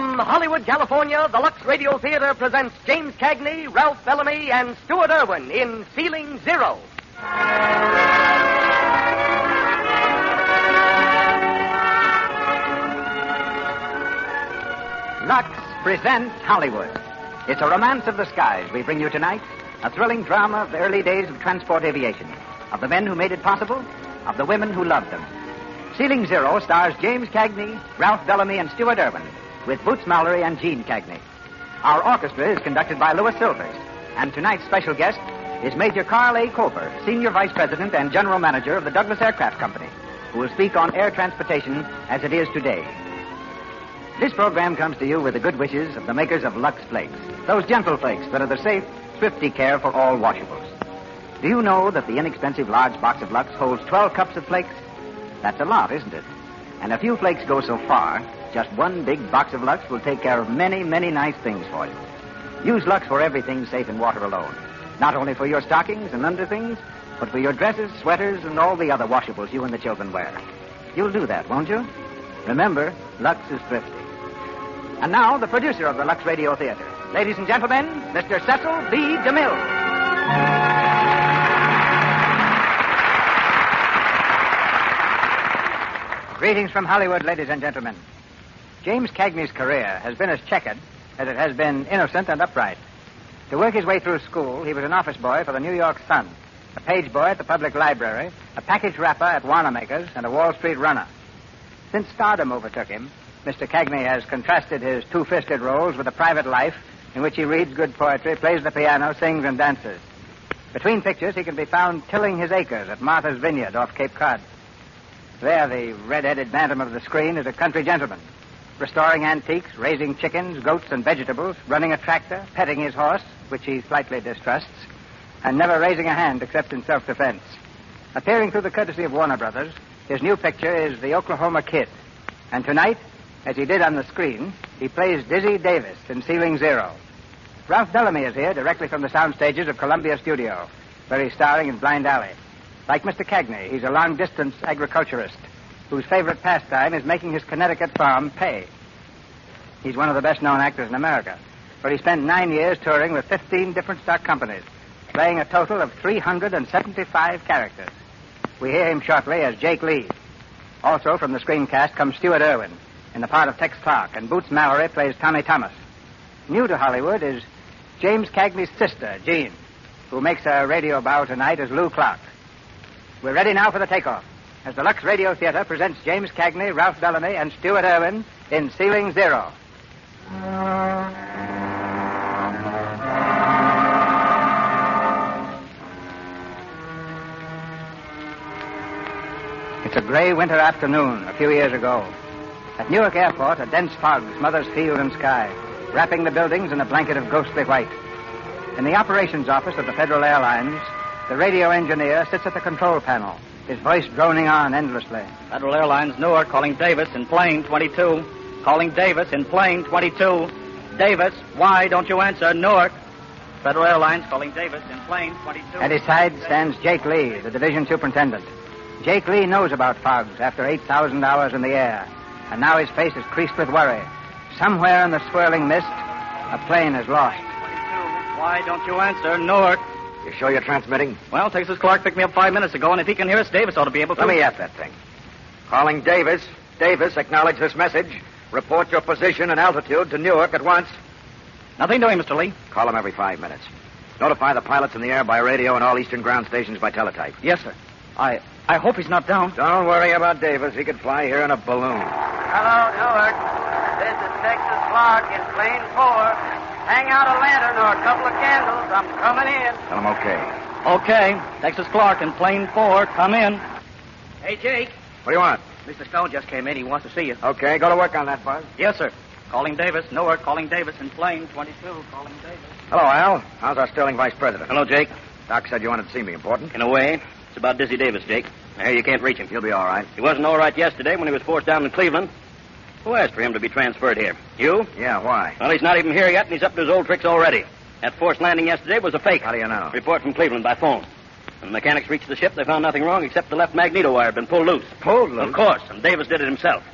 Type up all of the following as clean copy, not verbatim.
From Hollywood, California, the Lux Radio Theater presents James Cagney, Ralph Bellamy, and Stuart Irwin in Ceiling Zero. Lux presents Hollywood. It's a romance of the skies we bring you tonight, a thrilling drama of the early days of transport aviation, of the men who made it possible, of the women who loved them. Ceiling Zero stars James Cagney, Ralph Bellamy, and Stuart Irwin, with Boots Mallory and Gene Cagney. Our orchestra is conducted by Louis Silvers, and tonight's special guest is Major Carl A. Colfer, Senior Vice President and General Manager of the Douglas Aircraft Company, who will speak on air transportation as it is today. This program comes to you with the good wishes of the makers of Lux Flakes, those gentle flakes that are the safe, thrifty care for all washables. Do you know that the inexpensive large box of Lux holds 12 cups of flakes? That's a lot, isn't it? And a few flakes go so far, just one big box of Lux will take care of many, many nice things for you. Use Lux for everything safe in water alone. Not only for your stockings and underthings, but for your dresses, sweaters, and all the other washables you and the children wear. You'll do that, won't you? Remember, Lux is thrifty. And now, the producer of the Lux Radio Theater. Ladies and gentlemen, Mr. Cecil B. DeMille. Greetings from Hollywood, ladies and gentlemen. James Cagney's career has been as checkered as it has been innocent and upright. To work his way through school, he was an office boy for the New York Sun, a page boy at the public library, a package wrapper at Wanamaker's, and a Wall Street runner. Since stardom overtook him, Mr. Cagney has contrasted his two-fisted roles with a private life in which he reads good poetry, plays the piano, sings, and dances. Between pictures, he can be found tilling his acres at Martha's Vineyard off Cape Cod. There, the red-headed bantam of the screen is a country gentleman, restoring antiques, raising chickens, goats, and vegetables, running a tractor, petting his horse, which he slightly distrusts, and never raising a hand except in self-defense. Appearing through the courtesy of Warner Brothers, his new picture is The Oklahoma Kid. And tonight, as he did on the screen, he plays Dizzy Davis in Ceiling Zero. Ralph Bellamy is here directly from the sound stages of Columbia Studio, where he's starring in Blind Alley. Like Mr. Cagney, he's a long-distance agriculturist whose favorite pastime is making his Connecticut farm pay. He's one of the best-known actors in America, where he spent 9 years touring with 15 different stock companies, playing a total of 375 characters. We hear him shortly as Jake Lee. Also from the screencast comes Stuart Irwin in the part of Tex Clark, and Boots Mallory plays Tommy Thomas. New to Hollywood is James Cagney's sister, Jean, who makes her radio bow tonight as Lou Clark. We're ready now for the takeoff, as the Lux Radio Theater presents James Cagney, Ralph Bellamy, and Stuart Irwin in Ceiling Zero. It's a gray winter afternoon a few years ago. At Newark Airport, a dense fog smothers field and sky, wrapping the buildings in a blanket of ghostly white. In the operations office of the Federal Airlines, the radio engineer sits at the control panel, his voice droning on endlessly. Federal Airlines Newark calling Davis in plane 22. Calling Davis in plane 22. Davis, why don't you answer? Newark. Federal Airlines calling Davis in plane 22. At his side stands Jake Lee, the division superintendent. Jake Lee knows about fogs after 8,000 hours in the air, and now his face is creased with worry. Somewhere in the swirling mist, a plane is lost. 22. Why don't you answer? Newark. You sure you're transmitting? Well, Texas Clark picked me up 5 minutes ago, and if he can hear us, Davis ought to be able to. Let me at that thing. Calling Davis. Davis, acknowledge this message. Report your position and altitude to Newark at once. Nothing doing, Mr. Lee. Call him every 5 minutes. Notify the pilots in the air by radio and all eastern ground stations by teletype. Yes, sir. I hope he's not down. Don't worry about Davis. He could fly here in a balloon. Hello, Newark. This is Texas Clark in plane 4. Hang out a lantern or a couple of candles. I'm coming in. Tell him okay. Okay. Texas Clark in plane 4. Come in. Hey, Jake. What do you want? Mr. Stone just came in. He wants to see you. Okay, go to work on that, Buzz. Yes, sir. Calling Davis. Newark calling Davis in plane 22. Calling Davis. Hello, Al. How's our Sterling vice president? Hello, Jake. Doc said you wanted to see me. Important? In a way. It's about Dizzy Davis, Jake. I hear you can't reach him. He'll be all right. He wasn't all right yesterday when he was forced down in Cleveland. Who asked for him to be transferred here? You? Yeah, why? Well, he's not even here yet, and he's up to his old tricks already. That forced landing yesterday was a fake. How do you know? Report from Cleveland by phone. When the mechanics reached the ship, they found nothing wrong except the left magneto wire had been pulled loose. Pulled loose? Of course, and Davis did it himself.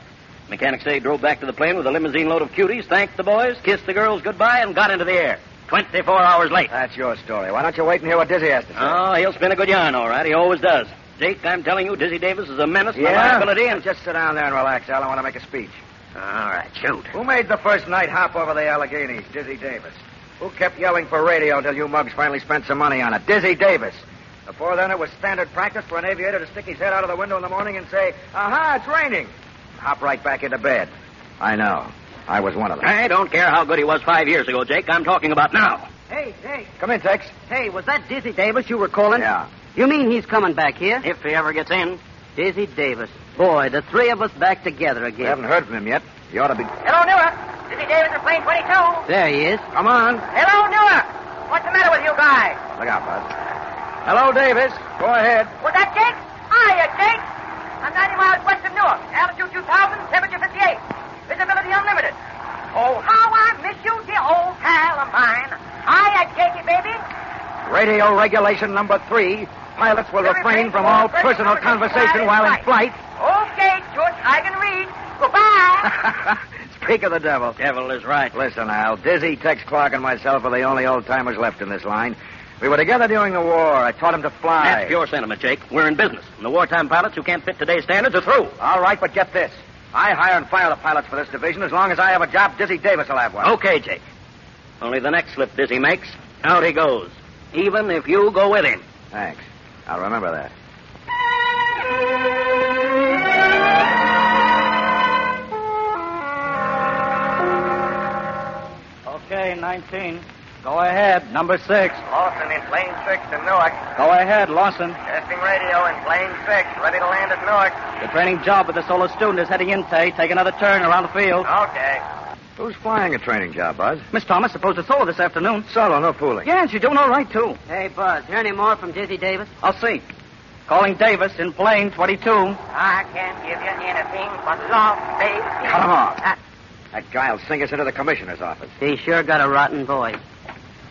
Mechanics say he drove back to the plane with a limousine load of cuties, thanked the boys, kissed the girls goodbye, and got into the air. 24 hours late. That's your story. Why don't you wait and hear what Dizzy has to say? Oh, he'll spin a good yarn, all right. He always does. Jake, I'm telling you, Dizzy Davis is a menace and a liability. And just sit down there and relax, Al. I want to make a speech. All right, shoot. Who made the first night hop over the Alleghenies? Dizzy Davis. Who kept yelling for radio until you mugs finally spent some money on it? Dizzy Davis. Before then, it was standard practice for an aviator to stick his head out of the window in the morning and say, "Aha, it's raining." Hop right back into bed. I know. I was one of them. I don't care how good he was 5 years ago, Jake. I'm talking about now. Hey. Come in, Tex. Hey, was that Dizzy Davis you were calling? Yeah. You mean he's coming back here? If he ever gets in. Dizzy Davis. Boy, the three of us back together We again. haven't heard from him yet. He ought to be... Hello, Newark. Dizzy Davis in plane 22. There he is. Come on. Hello, Newark. What's the matter with you guys? Look out, Bud. Hello, Davis. Go ahead. Was that Jake? Hiya, Jake. I'm 90 miles west of Newark. Altitude 2,000, temperature 58. Visibility unlimited. Oh, how I miss you, dear old pal of mine. Hiya, Jakey, baby. Radio regulation number 3. Pilots will refrain from all personal conversation while in flight. Okay, George, I can read. Goodbye. Speak of the devil. Devil is right. Listen, Al. Dizzy, Tex Clark, and myself are the only old-timers left in this line. We were together during the war. I taught him to fly. That's pure sentiment, Jake. We're in business. And the wartime pilots who can't fit today's standards are through. All right, but get this. I hire and fire the pilots for this division. As long as I have a job, Dizzy Davis will have one. Okay, Jake. Only the next slip Dizzy makes, out he goes. Even if you go with him. Thanks. I'll remember that. Okay, 19. Go ahead, number 6. Lawson in plane 6 to Newark. Go ahead, Lawson. Testing radio in plane 6. Ready to land at Newark. The training job with the solo student is heading in, Tay. Take another turn around the field. Okay. Who's flying a training job, Buzz? Miss Thomas supposed to solo this afternoon. Solo, no fooling. Yeah, and she's doing all right, too. Hey, Buzz, hear any more from Dizzy Davis? I'll see. Calling Davis in plane 22. I can't give you anything but love, baby. Cut him off. That guy'll sing us into the commissioner's office. He sure got a rotten voice.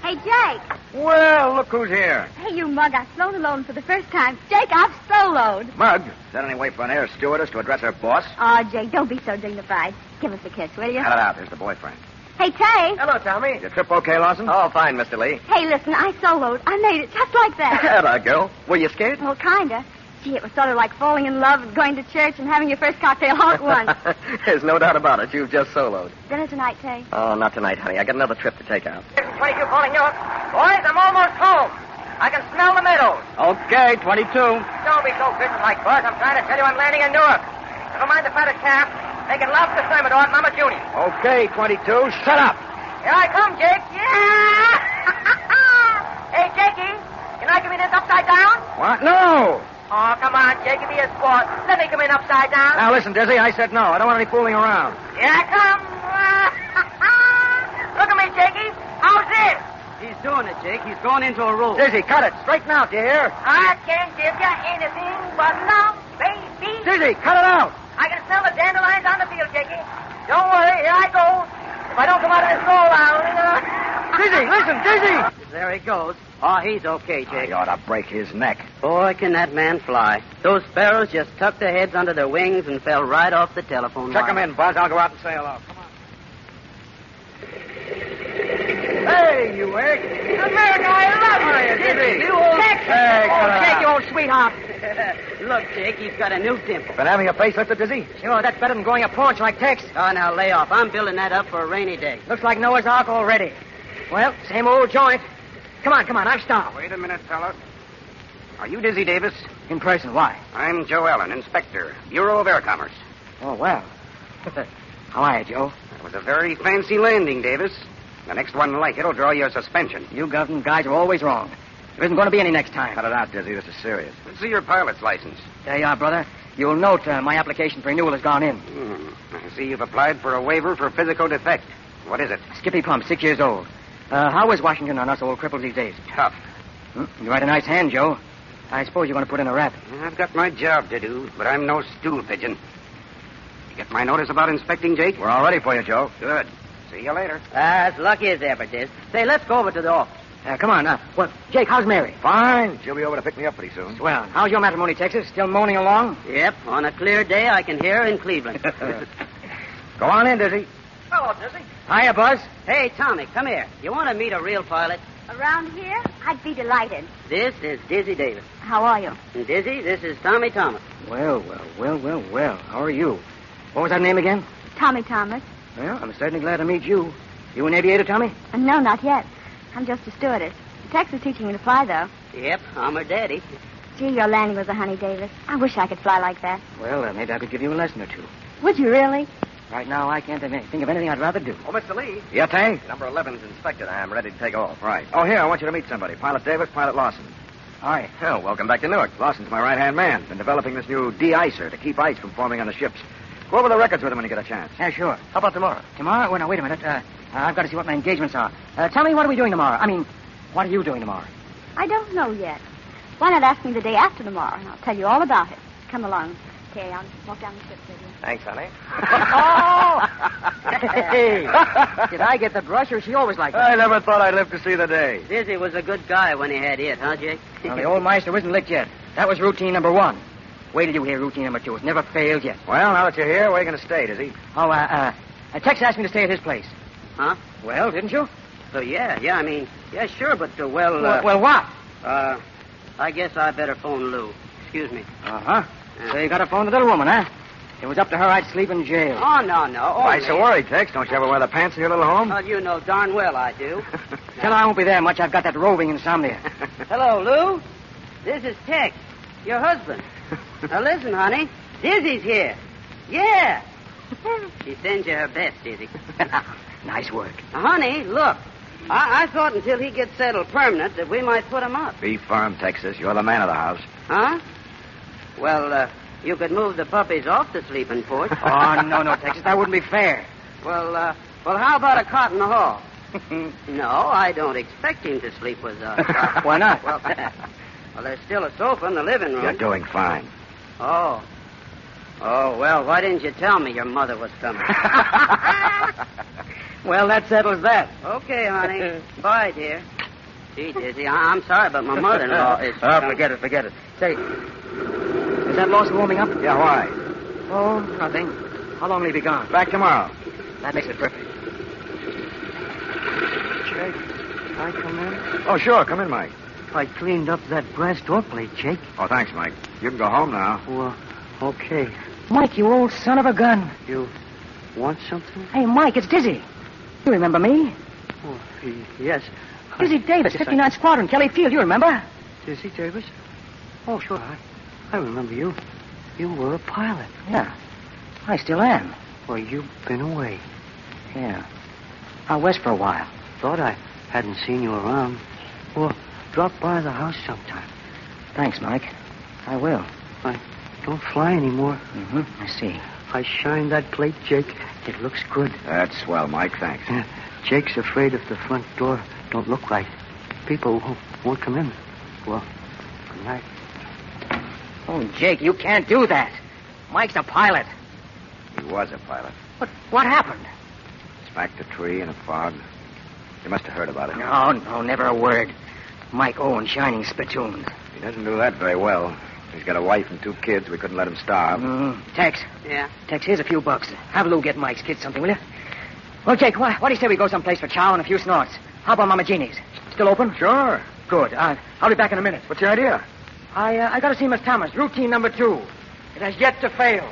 Hey, Jake. Well, look who's here. Hey, you mug, I've flown alone for the first time. Jake, I've soloed. Mug, is that any way for an air stewardess to address her boss? Oh, Jake, don't be so dignified. Give us a kiss, will you? Cut it out. There's the boyfriend. Hey, Tay. Hello, Tommy. Your trip okay, Lawson? Oh, fine, Mr. Lee. Hey, listen, I soloed. I made it just like that. Hello, girl. Were you scared? Well, kinda. Gee, it was sort of like falling in love and going to church and having your first cocktail all at once. There's no doubt about it. You've just soloed. Dinner tonight, Tay. Oh, not tonight, honey. I got another trip to take out. 22 calling Newark. Boys, I'm almost home. I can smell the meadows. Okay, 22. Don't be so businesslike, Buzz. I'm trying to tell you I'm landing in Newark. Never mind the fatted calf. Making love to Thermidor at Mama Junie's. Okay, 22. Shut up. Here I come, Jake. Yeah! Hey, Jakey, can I come in this upside down? What? No. Oh, come on, Jakey, be a sport. Let me come in upside down. Now, listen, Dizzy, I said no. I don't want any fooling around. Here I come. Look at me, Jakey. How's this? He's doing it, Jake. He's going into a roll. Dizzy, cut it. Straighten out, do you hear? I can't give you anything but love, baby. Dizzy, cut it out. I can smell the dandelions on the field, Jakey. Don't worry, here I go. If I don't come out of this roll, Dizzy, listen, Dizzy. There he goes. Oh, he's okay, Jake. I ought to break his neck. Boy, can that man fly. Those sparrows just tucked their heads under their wings and fell right off the telephone Check wire. him in, Buzz. I'll go out and say hello. Come on. Hey, you egg. America, I love you. Dizzy. You old Hey, cut it Jake, out. you old sweetheart. Look, Jake, he's got a new dimple. Been having your face lifted, Dizzy? Sure, that's better than going a paunch like Tex. Oh, now lay off. I'm building that up for a rainy day. Looks like Noah's Ark already. Well, same old joint. Come on, I'm starved. Wait a minute, fella. Are you Dizzy Davis? In person, why? I'm Joe Allen, Inspector, Bureau of Air Commerce. Oh, well. How are you, Joe? That was a very fancy landing, Davis. The next one like it'll draw you a suspension. You government guys are always wrong. There isn't going to be any next time. Cut it out, Dizzy. This is serious. Let's see your pilot's license. There you are, brother. You'll note my application for renewal has gone in. I see you've applied for a waiver for physical defect. What is it? Skippy Plum, 6 years old. How is Washington on us old cripples these days? Tough. You write a nice hand, Joe. I suppose you're going to put in a rap. I've got my job to do, but I'm no stool pigeon. You get my notice about inspecting, Jake? We're all ready for you, Joe. Good. See you later. As lucky as ever, Diz. Say, let's go over to the office. Come on. Well, Jake, how's Mary? Fine. She'll be over to pick me up pretty soon. Well, how's your matrimony, Texas? Still moaning along? Yep, on a clear day, I can hear her in Cleveland. Go on in, Dizzy. Hello, Dizzy. Hiya, Buzz. Hey, Tommy, come here. You want to meet a real pilot? Around here? I'd be delighted. This is Dizzy Davis. How are you? And Dizzy, this is Tommy Thomas. Well. How are you? What was that name again? Tommy Thomas. Well, I'm certainly glad to meet you. You an aviator, Tommy? No, not yet. I'm just a stewardess. Tex is teaching me to fly, though. Yep, I'm her daddy. Gee, your landing was a honey, Davis. I wish I could fly like that. Well, maybe I could give you a lesson or two. Would you really? Right now, I can't think of anything I'd rather do. Oh, Mr. Lee. Yeah, Tang? Number 11's inspected. I'm ready to take off. Right. Oh, here, I want you to meet somebody. Pilot Davis, Pilot Lawson. Hi. Well, welcome back to Newark. Lawson's my right-hand man. Been developing this new de-icer to keep ice from forming on the ships. Go over the records with him when you get a chance. Yeah, sure. How about tomorrow? Tomorrow? Well, now, wait a minute. I've got to see what my engagements are. Tell me, what are we doing tomorrow? I mean, what are you doing tomorrow? I don't know yet. Why not ask me the day after tomorrow, and I'll tell you all about it. Come along. Okay, I'll walk down the steps with you. Thanks, honey. Hey! Did I get the brush, or is she always like that? I never thought I'd live to see the day. Dizzy was a good guy when he had it, huh, Jake? Well, the old Meister isn't licked yet. That was routine number 1. Wait till you hear routine number 2. It's never failed yet. Well, now that you're here, where are you going to stay, Dizzy? Oh, Tex asked me to stay at his place. Huh? Well, didn't you? So, yeah, I mean, yeah, sure, but, well, well, what? I guess I better phone Lou. Excuse me. Uh-huh. So you got to phone the little woman, huh? If it was up to her, I'd sleep in jail. Oh, no. Why so worried, Tex? Don't you ever wear the pants in your little home? Well, you know darn well I do. Tell her I won't be there much. I've got that roving insomnia. Hello, Lou. This is Tex, your husband. Now, listen, honey. Dizzy's here. Yeah. She sends you her best, Dizzy. Nice work. Honey, look. I thought until he gets settled permanent that we might put him up. Be firm, Texas. You're the man of the house. Huh? Well, you could move the puppies off the sleeping porch. Oh, no, Texas. That wouldn't be fair. Well, how about a cot in the hall? No, I don't expect him to sleep with us. Why not? Well, there's still a sofa in the living room. You're doing fine. Oh, well, why didn't you tell me your mother was coming? Well, that settles that. Okay, honey. Bye, dear. Gee, Dizzy, I'm sorry, but my mother-in-law is... Oh, forget it. Say, is that Lawson warming up? Yeah, why? Oh, nothing. How long will he be gone? Back tomorrow. That makes it perfect. Jake, can I come in? Oh, sure. Come in, Mike. I cleaned up that brass door plate, Jake. Oh, thanks, Mike. You can go home now. Well, okay. Mike, you old son of a gun. You want something? Hey, Mike, it's Dizzy. You remember me? Oh, yes. Dizzy Davis, Yes, 59th Squadron, Kelly Field. You remember? Dizzy Davis? Oh, sure. I remember you. You were a pilot. Yeah. I still am. Well, you've been away. Yeah. Out west for a while. Thought I hadn't seen you around. Well, drop by the house sometime. Thanks, Mike. I will. I don't fly anymore. Mm-hmm. I see. I shined that plate, Jake. It looks good. That's swell, Mike. Thanks. Jake's afraid if the front door don't look right. People won't come in. Well, good night. Oh, Jake, you can't do that. Mike's a pilot. He was a pilot. But what happened? Smacked a tree in a fog. You must have heard about it. No, never a word. Mike Owen, shining spittoons. He doesn't do that very well. He's got a wife and 2 kids. We couldn't let him starve. Tex. Yeah? Tex, here's a few bucks. Have Lou get Mike's kids something, will you? Well, Jake, what do you say we go someplace for chow and a few snorts? How about Mama Jeannie's? Still open? Sure. Good. I'll be back in a minute. What's your idea? I got to see Miss Thomas. Routine number 2. It has yet to fail.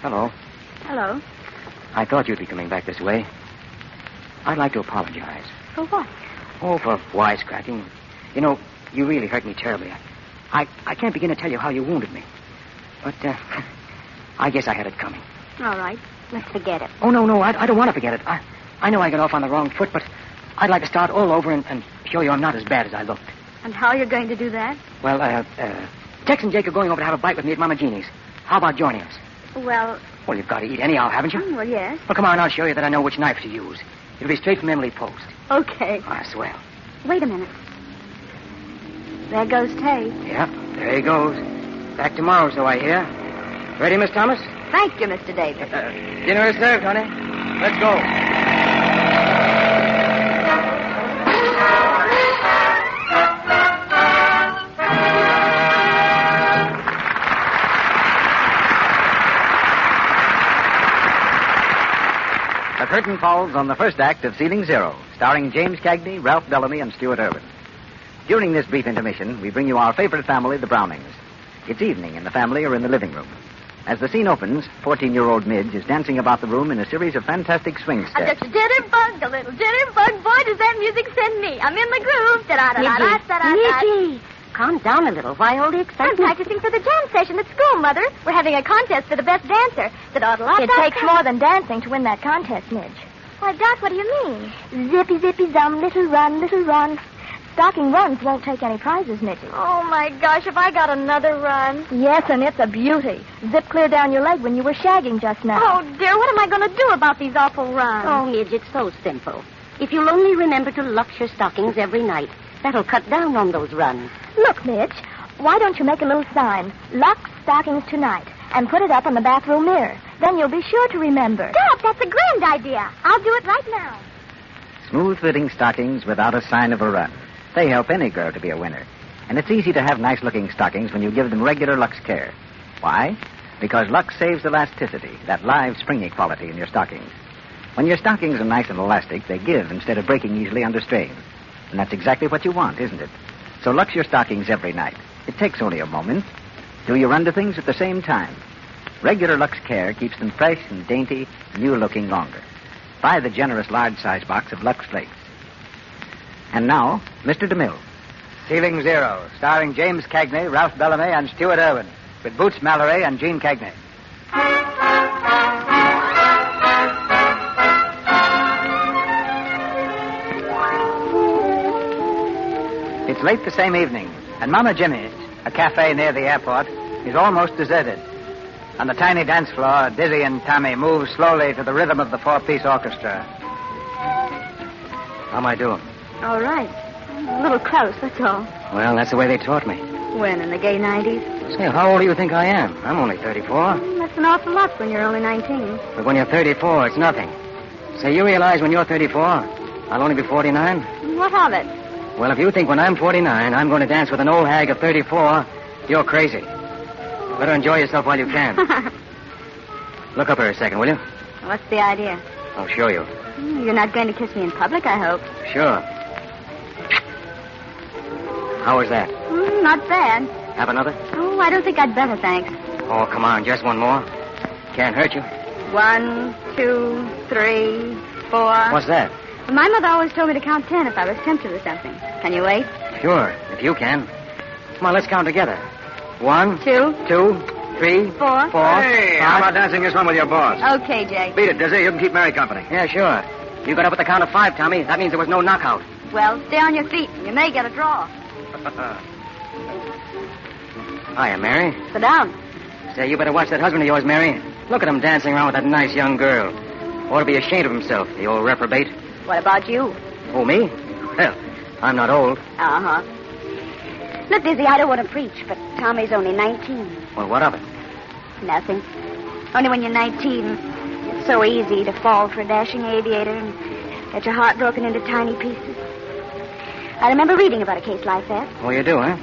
Hello. Hello. I thought you'd be coming back this way. I'd like to apologize. For what? Oh, for wisecracking. You know, you really hurt me terribly. I can't begin to tell you how you wounded me. But, I guess I had it coming. All right. Let's forget it. Oh, no, I don't want to forget it. I know I got off on the wrong foot, but I'd like to start all over and show you I'm not as bad as I looked. And how are you going to do that? Well, Tex and Jake are going over to have a bite with me at Mama Jeannie's. How about joining us? Well, Well, you've got to eat anyhow, haven't you? well, yes. Well, come on, I'll show you that I know which knife to use. It'll be straight from Emily Post. Okay. Swell. Wait a minute. There goes Tay. Yep, there he goes. Back tomorrow, so I hear. Ready, Miss Thomas? Thank you, Mr. Davis. Dinner is served, honey. Let's go. curtain falls on the first act of Ceiling Zero, starring James Cagney, Ralph Bellamy, and Stuart Irwin. During this brief intermission, we bring you our favorite family, the Brownings. It's evening, and the family are in the living room. As the scene opens, 14-year-old Midge is dancing about the room in a series of fantastic swing I'm steps. just a jitterbug, a little jitterbug. Boy, does that music send me. I'm in the groove. Da-da-da-da-da-da-da. Midgie, calm down a little. Why all the I'm excitement? practicing for the jam session at school, Mother. We're having a contest for the best dancer. It takes more than dancing to win that contest, Midge. Why, Dot, what do you mean? Zippy, zippy, zum, little run, little run. Stocking runs won't take any prizes, Midgie. Oh, my gosh, have I got another run? Yes, and it's a beauty. Zip clear down your leg when you were shagging just now. Oh, dear, what am I going to do about these awful runs? Oh, Midge, it's so simple. If you'll only remember to lux your stockings every night, that'll cut down on those runs. Look, Midge, why don't you make a little sign, Lux Stockings Tonight, and put it up on the bathroom mirror. Then you'll be sure to remember. Dot, that's a grand idea. I'll do it right now. Smooth-fitting stockings without a sign of a run. They help any girl to be a winner. And it's easy to have nice-looking stockings when you give them regular Lux care. Why? Because Lux saves elasticity, that live, springy quality in your stockings. When your stockings are nice and elastic, they give instead of breaking easily under strain. And that's exactly what you want, isn't it? So Lux your stockings every night. It takes only a moment. Do you run to things at the same time? Regular Lux care keeps them fresh and dainty, new-looking longer. Buy the generous large-size box of Lux Flakes. And now, Mr. DeMille. Ceiling Zero, starring James Cagney, Ralph Bellamy, and Stuart Irwin, with Boots Mallory and Gene Cagney. It's late the same evening, and Mama Jimmy's, a cafe near the airport, is almost deserted. On the tiny dance floor, Dizzy and Tommy move slowly to the rhythm of the four-piece orchestra. How am I doing? All right. A little close, that's all. Well, that's the way they taught me. When, in the gay 90s? Say, how old do you think I am? I'm only 34. That's an awful lot when you're only 19. But when you're 34, it's nothing. Say, you realize when you're 34, I'll only be 49? What of it? Well, if you think when I'm 49, I'm going to dance with an old hag of 34, you're crazy. Better enjoy yourself while you can. Look up here a second, will you? What's the idea? I'll show you. You're not going to kiss me in public, I hope. Sure. How was that? Not bad. Have another? Oh, I don't think I'd better, thanks. Oh, come on, just one more. Can't hurt you. 1, 2, 3, 4. What's that? My mother always told me to count 10 if I was tempted with something. Can you wait? Sure, if you can. Come on, let's count together. 1, 2, 3, 4. 4. Hey, how about dancing this one with your boss? Okay, Jay. Beat it, Dizzy. You can keep Mary company. Yeah, sure. You got up at the count of 5, Tommy. That means there was no knockout. Well, stay on your feet. You may get a draw. Hiya, Mary. Sit down. Say, you better watch that husband of yours, Mary. Look at him dancing around with that nice young girl. Ought to be ashamed of himself, the old reprobate. What about you? Oh, me? Well, I'm not old. Uh-huh. Look, Dizzy, I don't want to preach, but Tommy's only 19. Well, what of it? Nothing. Only when you're 19, it's so easy to fall for a dashing aviator and get your heart broken into tiny pieces. I remember reading about a case like that. Oh, you do, huh?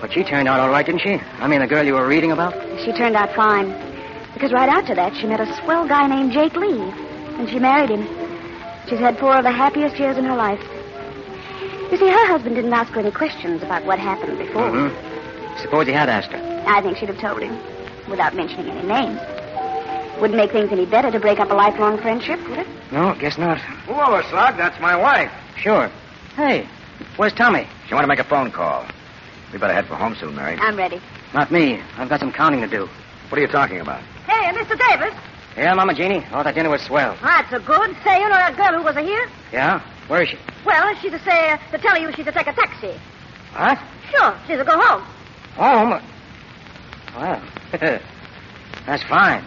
But she turned out all right, didn't she? I mean, the girl you were reading about? She turned out fine. Because right after that, she met a swell guy named Jake Lee. And she married him. She's had 4 of the happiest years in her life. You see, her husband didn't ask her any questions about what happened before. Mm-hmm. Suppose he had asked her. I think she'd have told him, without mentioning any names. Wouldn't make things any better to break up a lifelong friendship, would it? No, guess not. Whoa, Slug, that's my wife. Sure. Hey, where's Tommy? She want to make a phone call. We better head for home soon, Mary. I'm ready. Not me. I've got some counting to do. What are you talking about? Hey, Mr. Davis. Yeah, Mama Jeannie? Oh, that dinner was swell. That's a good. Say, you know that girl who was here? Yeah? Where is she? Well, she's to say, to tell you she's to take a taxi. What? Sure, she's to go home. Home? Well, that's fine.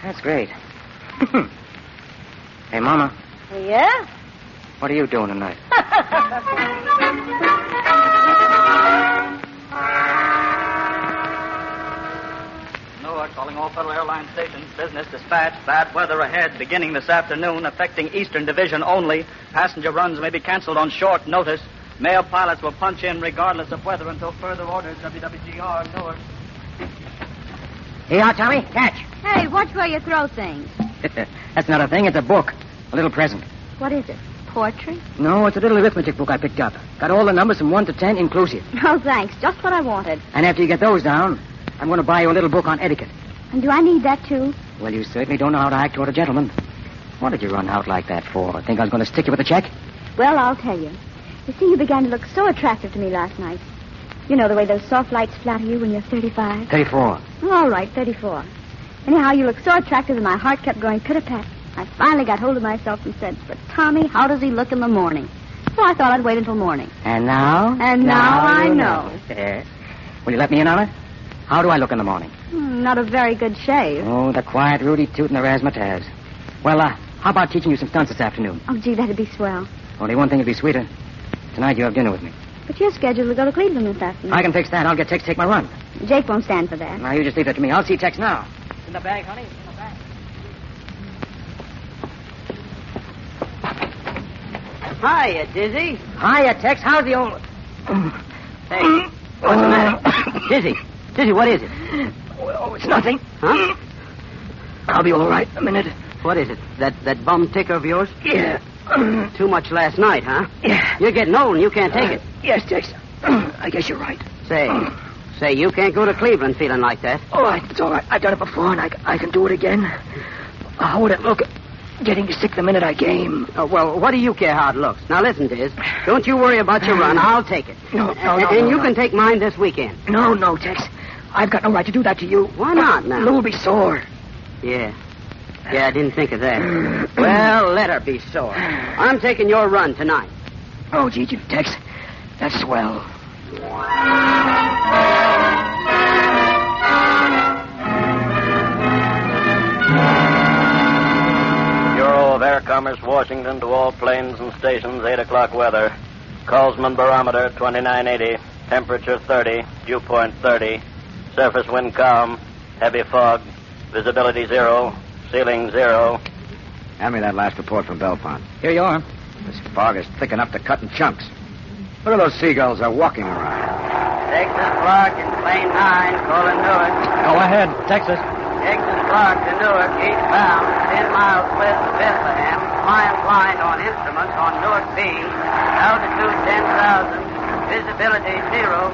That's great. Hey, Mama, Yeah? what are you doing tonight? Newark calling all Federal Airlines stations. Business dispatch. Bad weather ahead beginning this afternoon, affecting Eastern Division only. Passenger runs may be canceled on short notice. Male pilots will punch in regardless of weather until further orders. WWGR, Newark. Here you are, Tommy. Catch. Hey, watch where you throw things. That's not a thing. It's a book. A little present. What is it? Poetry? No, it's a little arithmetic book I picked up. Got all the numbers from 1 to 10 inclusive. Oh, thanks. Just what I wanted. And after you get those down, I'm going to buy you a little book on etiquette. And do I need that, too? Well, you certainly don't know how to act toward a gentleman. What did you run out like that for? Think I was going to stick you with a check? Well, I'll tell you. You see, you began to look so attractive to me last night. You know the way those soft lights flatter you when you're 35? 34. All right, 34. Anyhow, you looked so attractive that my heart kept going pit-a-pat. I finally got hold of myself and said, "But, Tommy, how does he look in the morning?" So I thought I'd wait until morning. And now? And now I know. Yes. Will you let me in on it? How do I look in the morning? Not a very good shave. Oh, the quiet Rudy Toot and the razzmatazz. Well, how about teaching you some stunts this afternoon? Oh, gee, that'd be swell. Only one thing would be sweeter. Tonight you have dinner with me. But you're scheduled to go to Cleveland this afternoon. I can fix that. I'll get Tex to take my run. Jake won't stand for that. Now, you just leave that to me. I'll see Tex now. In the bag, honey. In the bag. Hiya, Dizzy. Hiya, Tex. How's the old... Hey, what's the matter? Dizzy, what is it? Oh, it's nothing. Huh? I'll be all right in a minute. What is it? That bum ticker of yours? Yeah. Too much last night, huh? Yeah. You're getting old and you can't take it. Yes, Tex. I guess you're right. Say, you can't go to Cleveland feeling like that. All right, it's all right. I've done it before, and I can do it again. How would it look getting sick the minute I came? Well, what do you care how it looks? Now, listen, Diz. Don't you worry about your run. I'll take it. No. And you can take mine this weekend. No, Tex. I've got no right to do that to you. Why not, now? Lou'll be sore. Yeah, I didn't think of that. Well, let her be sore. I'm taking your run tonight. Oh, gee, Tex. That's swell. Bureau of Air Commerce, Washington, to all planes and stations, 8 o'clock weather. Colsman barometer, 2980. Temperature, 30. Dew point, 30. Surface wind calm. Heavy fog. Visibility 0. Ceiling 0. Hand me that last report from Belpont. Here you are. This fog is thick enough to cut in chunks. Look at those seagulls. They're walking around. Texas Clark in plane 9, calling Newark. Go ahead, Texas. Texas Clark to Newark, eastbound, 10 miles west of Bethlehem. Flying blind on instruments on Newark Beam. Altitude 10,000. Visibility 0.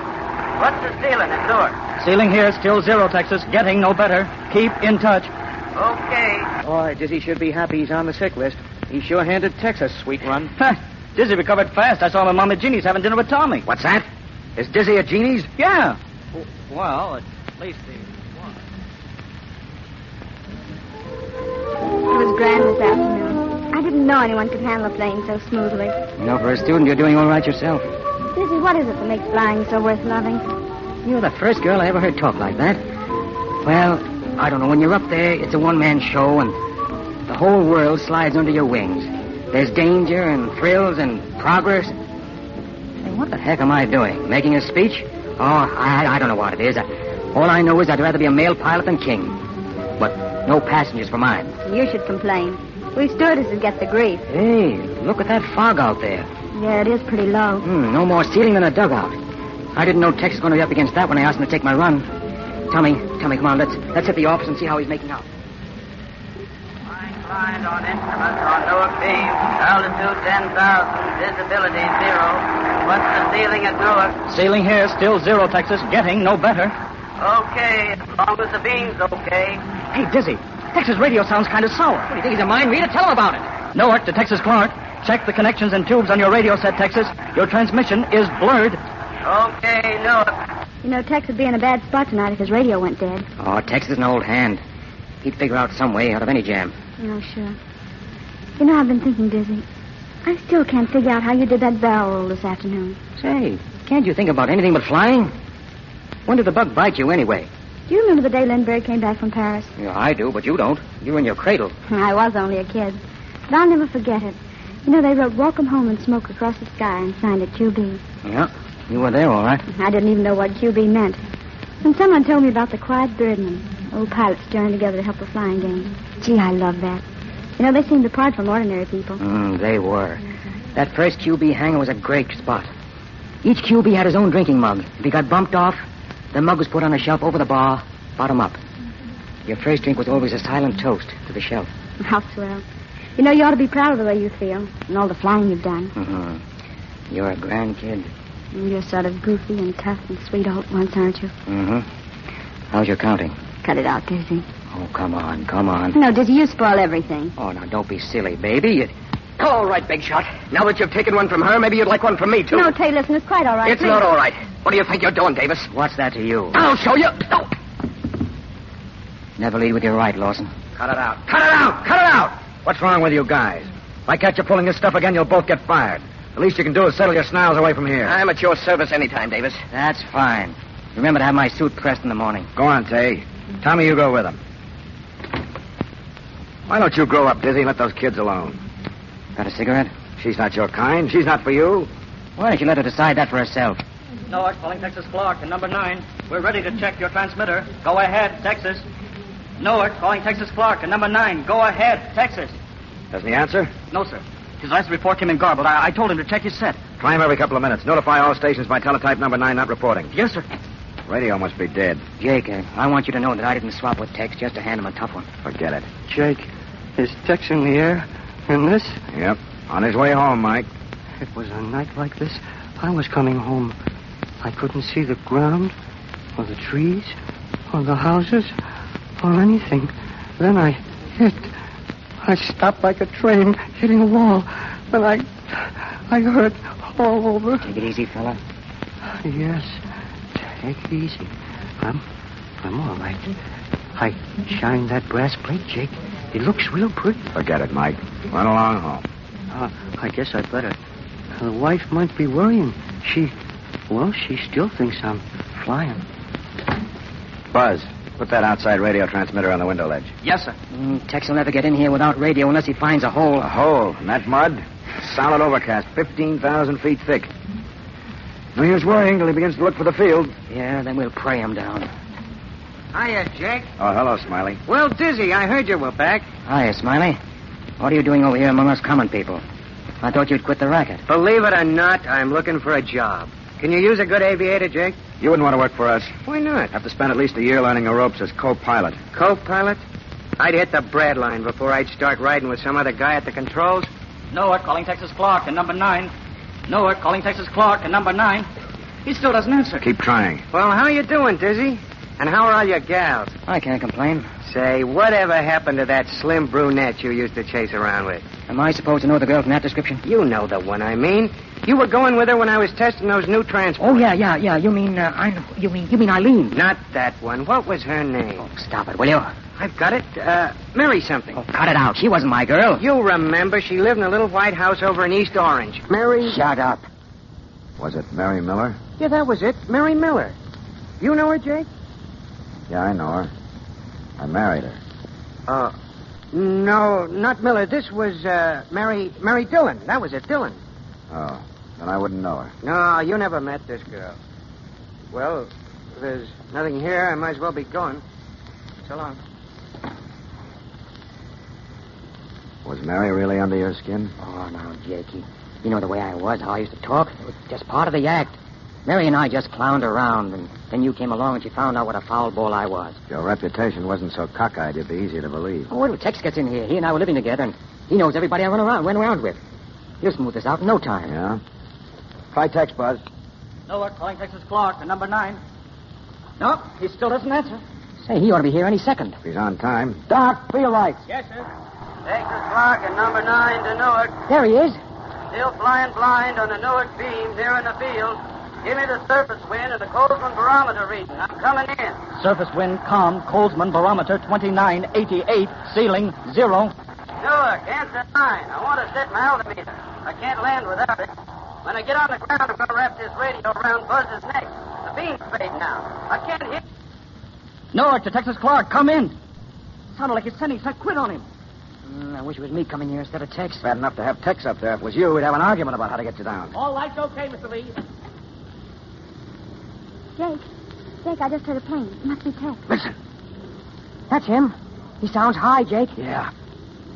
What's the ceiling at Newark? Ceiling here, still 0, Texas. Getting no better. Keep in touch. Okay. Boy, Dizzy should be happy he's on the sick list. He sure handed Texas a sweet run. Dizzy recovered fast. I saw him and Mama Jeannie's having dinner with Tommy. What's that? Is Dizzy at Jeannie's? Yeah. Well, at least he was. It was grand this afternoon. I didn't know anyone could handle a plane so smoothly. You know, for a student, you're doing all right yourself. Dizzy, what is it that makes flying so worth loving? You're the first girl I ever heard talk like that. Well, I don't know. When you're up there, it's a one-man show, and the whole world slides under your wings. There's danger and thrills and progress. Hey, what the heck am I doing? Making a speech? Oh, I don't know what it is. All I know is I'd rather be a male pilot than king. But no passengers for mine. You should complain. We stewardesses get the grief. Hey, look at that fog out there. Yeah, it is pretty low. No more ceiling than a dugout. I didn't know Tex was going to be up against that when I asked him to take my run. Tommy, come on, let's hit the office and see how he's making out. Blind on instruments on Newark Beam. Altitude 10,000. Visibility 0. What's the ceiling at Newark? Ceiling here, still 0, Texas. Getting no better. Okay, as long as the beam's okay. Hey, Dizzy. Texas radio sounds kind of sour. What do you think he's a mind reader? Tell him about it. Newark to Texas Clark. Check the connections and tubes on your radio set, Texas. Your transmission is blurred. Okay, Newark. You know, Tex would be in a bad spot tonight if his radio went dead. Oh, Tex is an old hand. He'd figure out some way out of any jam. Oh, sure. You know, I've been thinking, Dizzy. I still can't figure out how you did that barrel roll this afternoon. Say, can't you think about anything but flying? When did the bug bite you, anyway? Do you remember the day Lindbergh came back from Paris? Yeah, I do, but you don't. You're in your cradle. I was only a kid. But I'll never forget it. You know, they wrote "Welcome Home" in smoke across the sky and signed it QB. Yeah, you were there, all right. I didn't even know what QB meant. And someone told me about the Quiet Birdman. Old pilots joined together to help the flying game. Gee, I love that. You know, they seemed apart from ordinary people. They were. That first QB hangar was a great spot. Each QB had his own drinking mug. If he got bumped off, the mug was put on a shelf over the bar, bottom up. Your first drink was always a silent toast to the shelf. How swell. You know, you ought to be proud of the way you feel and all the flying you've done. Mm-hmm. You're a grand kid. You're sort of goofy and tough and sweet all at once, aren't you? Mm-hmm. How's your counting? Cut it out, Dizzy. Oh, come on. No, Dizzy, you spoil everything. Oh, now, don't be silly, baby. All right, Big Shot. Now that you've taken one from her, maybe you'd like one from me, too. No, Tay, listen, it's quite all right. It's not all right. What do you think you're doing, Davis? What's that to you? I'll show you. No. Never lead with your right, Lawson. Cut it out! What's wrong with you guys? If I catch you pulling this stuff again, you'll both get fired. The least you can do is settle your snarls away from here. I'm at your service anytime, Davis. That's fine. Remember to have my suit pressed in the morning. Go on, Tay. Tommy, you go with him. Why don't you grow up, Dizzy, and let those kids alone? Got a cigarette? She's not your kind. She's not for you. Why don't you let her decide that for herself? Newark, calling Texas Clark, and number 9. We're ready to check your transmitter. Go ahead, Texas. Newark, calling Texas Clark, and number 9. Go ahead, Texas. Doesn't he answer? No, sir. His last report came in garbled. I told him to check his set. Try him every couple of minutes. Notify all stations by teletype number 9 not reporting. Yes, sir. Radio must be dead. Jake, I want you to know that I didn't swap with Tex just to hand him a tough one. Forget it. Jake, is Tex in the air in this? Yep. On his way home, Mike. It was a night like this. I was coming home. I couldn't see the ground, or the trees, or the houses, or anything. Then I hit. I stopped like a train hitting a wall. Then I hurt all over. Take it easy, fella. Yes. Take it easy. I'm all right. I shined that brass plate, Jake. It looks real pretty. Forget it, Mike. Run along home. I guess I'd better. The wife might be worrying. She still thinks I'm flying. Buzz, put that outside radio transmitter on the window ledge. Yes, sir. Tex will never get in here without radio unless he finds a hole. A hole? In that mud? Solid overcast, 15,000 feet thick. No use worrying till he begins to look for the field. Yeah, then we'll pray him down. Hiya, Jake. Oh, hello, Smiley. Well, Dizzy, I heard you were back. Hiya, Smiley. What are you doing over here among us common people? I thought you'd quit the racket. Believe it or not, I'm looking for a job. Can you use a good aviator, Jake? You wouldn't want to work for us. Why not? Have to spend at least a year learning the ropes as co-pilot. Co-pilot? I'd hit the Brad line before I'd start riding with some other guy at the controls. Newark, calling Texas Clark, and number 9. Newark, calling Texas Clark, and number 9. He still doesn't answer. Keep trying. Well, how you doing, Dizzy? And how are all your gals? I can't complain. Say, whatever happened to that slim brunette you used to chase around with? Am I supposed to know the girl from that description? You know the one I mean. You were going with her when I was testing those new transports. Oh, yeah. You mean, I know. You mean Eileen? Not that one. What was her name? Oh, stop it, will you? I've got it. Mary something. Oh, cut it out. She wasn't my girl. You remember, she lived in a little white house over in East Orange. Mary... Shut up. Was it Mary Miller? Yeah, that was it. Mary Miller. You know her, Jake? Yeah, I know her. I married her. No, not Miller. This was, Mary Dillon. That was it, Dillon. Oh, then I wouldn't know her. No, you never met this girl. Well, if there's nothing here, I might as well be going. So long. Was Mary really under your skin? Oh, now, Jakey. You know the way I was, how I used to talk. It was just part of the act. Mary and I just clowned around, and then you came along and she found out what a foul ball I was. If your reputation wasn't so cockeyed, it'd be easier to believe. Oh, wait till Tex gets in here. He and I were living together, and he knows everybody I went around with. He'll smooth this out in no time. Yeah? Try Tex, Buzz. Newark, calling Texas Clark, and number 9. No, he still doesn't answer. Say, he ought to be here any second. If he's on time. Doc, field lights. Yes, sir. Texas Clark and number 9 to Newark. There he is. Still flying blind on the Newark beams here in the field. Give me the surface wind and the Colesman barometer reading. I'm coming in. Surface wind calm, Colesman barometer 2988, ceiling 0. Newark, answer 9. I want to set my altimeter. I can't land without it. When I get on the ground, I'm going to wrap this radio around Buzz's neck. The beam's fading now. I can't hear. Newark to Texas Clark, come in. Sounded like his sending said quit on him. I wish it was me coming here instead of Tex. Bad enough to have Tex up there. If it was you, we'd have an argument about how to get you down. All lights okay, Mr. Lee. Jake, I just heard a plane. It must be Tex. Listen. That's him. He sounds high, Jake. Yeah.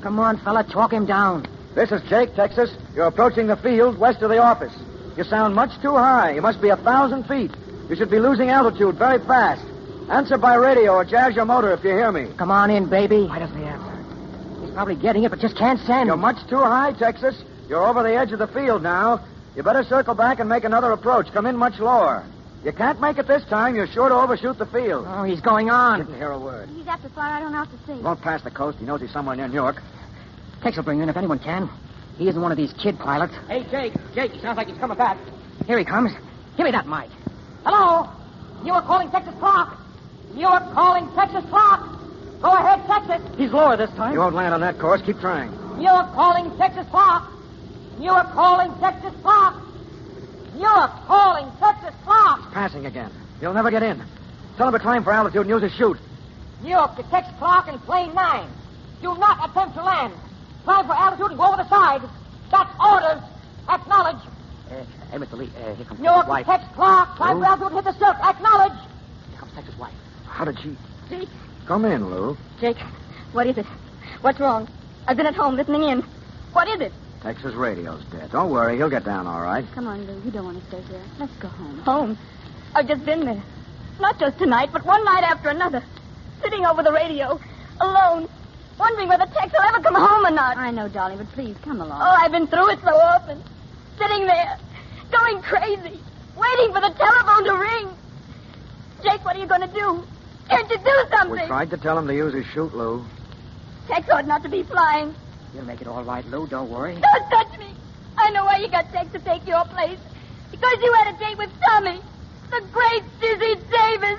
Come on, fella, talk him down. This is Jake, Texas. You're approaching the field west of the office. You sound much too high. You must be 1,000 feet. You should be losing altitude very fast. Answer by radio or jazz your motor if you hear me. Come on in, baby. Why doesn't he answer? He's Probably getting it, but just can't send. You're much too high, Texas. You're over the edge of the field now. You better circle back and make another approach. Come in much lower. You can't make it this time. You're sure to overshoot the field. Oh, he's going on. Didn't hear a word. He's after fire. I don't know how to see. He won't pass the coast. He knows he's somewhere near Newark. Tex will bring you in if anyone can. He isn't one of these kid pilots. Hey, Jake. Jake, he sounds like he's coming back. Here he comes. Give me that mic. Hello? Newark calling Texas Clark. Newark calling Texas Clark. Go ahead, Texas. He's lower this time. You won't land on that course. Keep trying. Newark calling Texas Clark. Newark calling Texas Clark. Newark calling Texas Clark. He's passing again. He'll never get in. Tell him to climb for altitude and use his chute. Newark to Tex Clark and plane 9. Do not attempt to land. Climb for altitude and go over the side. That's orders. Acknowledge. Hey, Mr. Lee, here comes Newark Texas to wife. Tex Clark. Climb for altitude and hit the silk. Acknowledge. Here comes Texas wife. How did she... Jake. Come in, Lou. Jake, what is it? What's wrong? I've been at home listening in. What is it? Texas radio's dead. Don't worry. He'll get down all right. Come on, Lou. You don't want to stay here. Let's go home. Home? I've just been there. Not just tonight, but one night after another. Sitting over the radio, alone, wondering whether Tex will ever come home or not. I know, darling, but please, come along. Oh, I've been through it so often. Sitting there, going crazy, waiting for the telephone to ring. Jake, what are you going to do? Can't you do something? We tried to tell him to use his chute, Lou. Tex ought not to be flying. You'll make it all right, Lou. Don't worry. Don't touch me. I know why you got Tex to take your place. Because you had a date with Tommy, the great Dizzy Davis,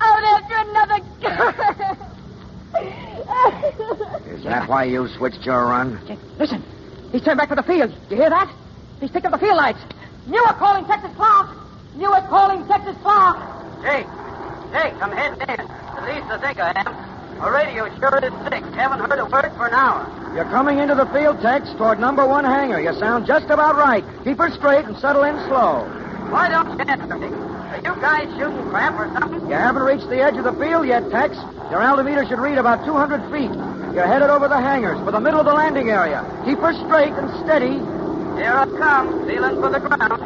out after another girl. Is that why you switched your run? Jake, listen. He's turned back for the field. You hear that? He's picked up the field lights. Newark calling Texas Clark. Newark calling Texas Clark. Jake, I'm heading in. At least I think I am. The radio sure is sick. Haven't heard a word for an hour. You're coming into the field, Tex, toward number 1 hangar. You sound just about right. Keep her straight and settle in slow. Why don't you answer me? Are you guys shooting crap or something? You haven't reached the edge of the field yet, Tex. Your altimeter should read about 200 feet. You're headed over the hangars for the middle of the landing area. Keep her straight and steady. Here I come, feeling for the ground.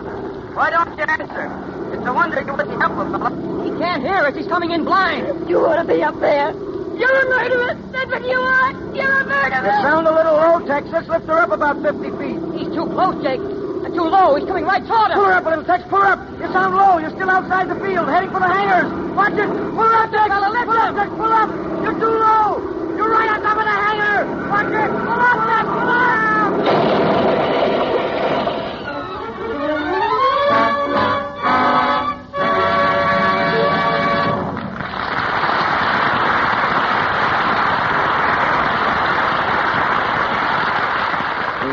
Why don't you answer? It's a wonder you wouldn't help a fellow. He can't hear us. He's coming in blind. You ought to be up there. You're a murderer. That's what you are. You're a murderer. You sound a little low, Texas. Lift her up about 50 feet. He's too close, Jake. Too low. He's coming right toward us. Pull her up a little, Tex. Pull her up. You sound low. You're still outside the field, heading for the hangars. Watch it. Pull her up, Tex. Pull up, Tex. Pull up. You're too low. You're right on top of the hangar. Watch it. Pull up, Tex. Pull up.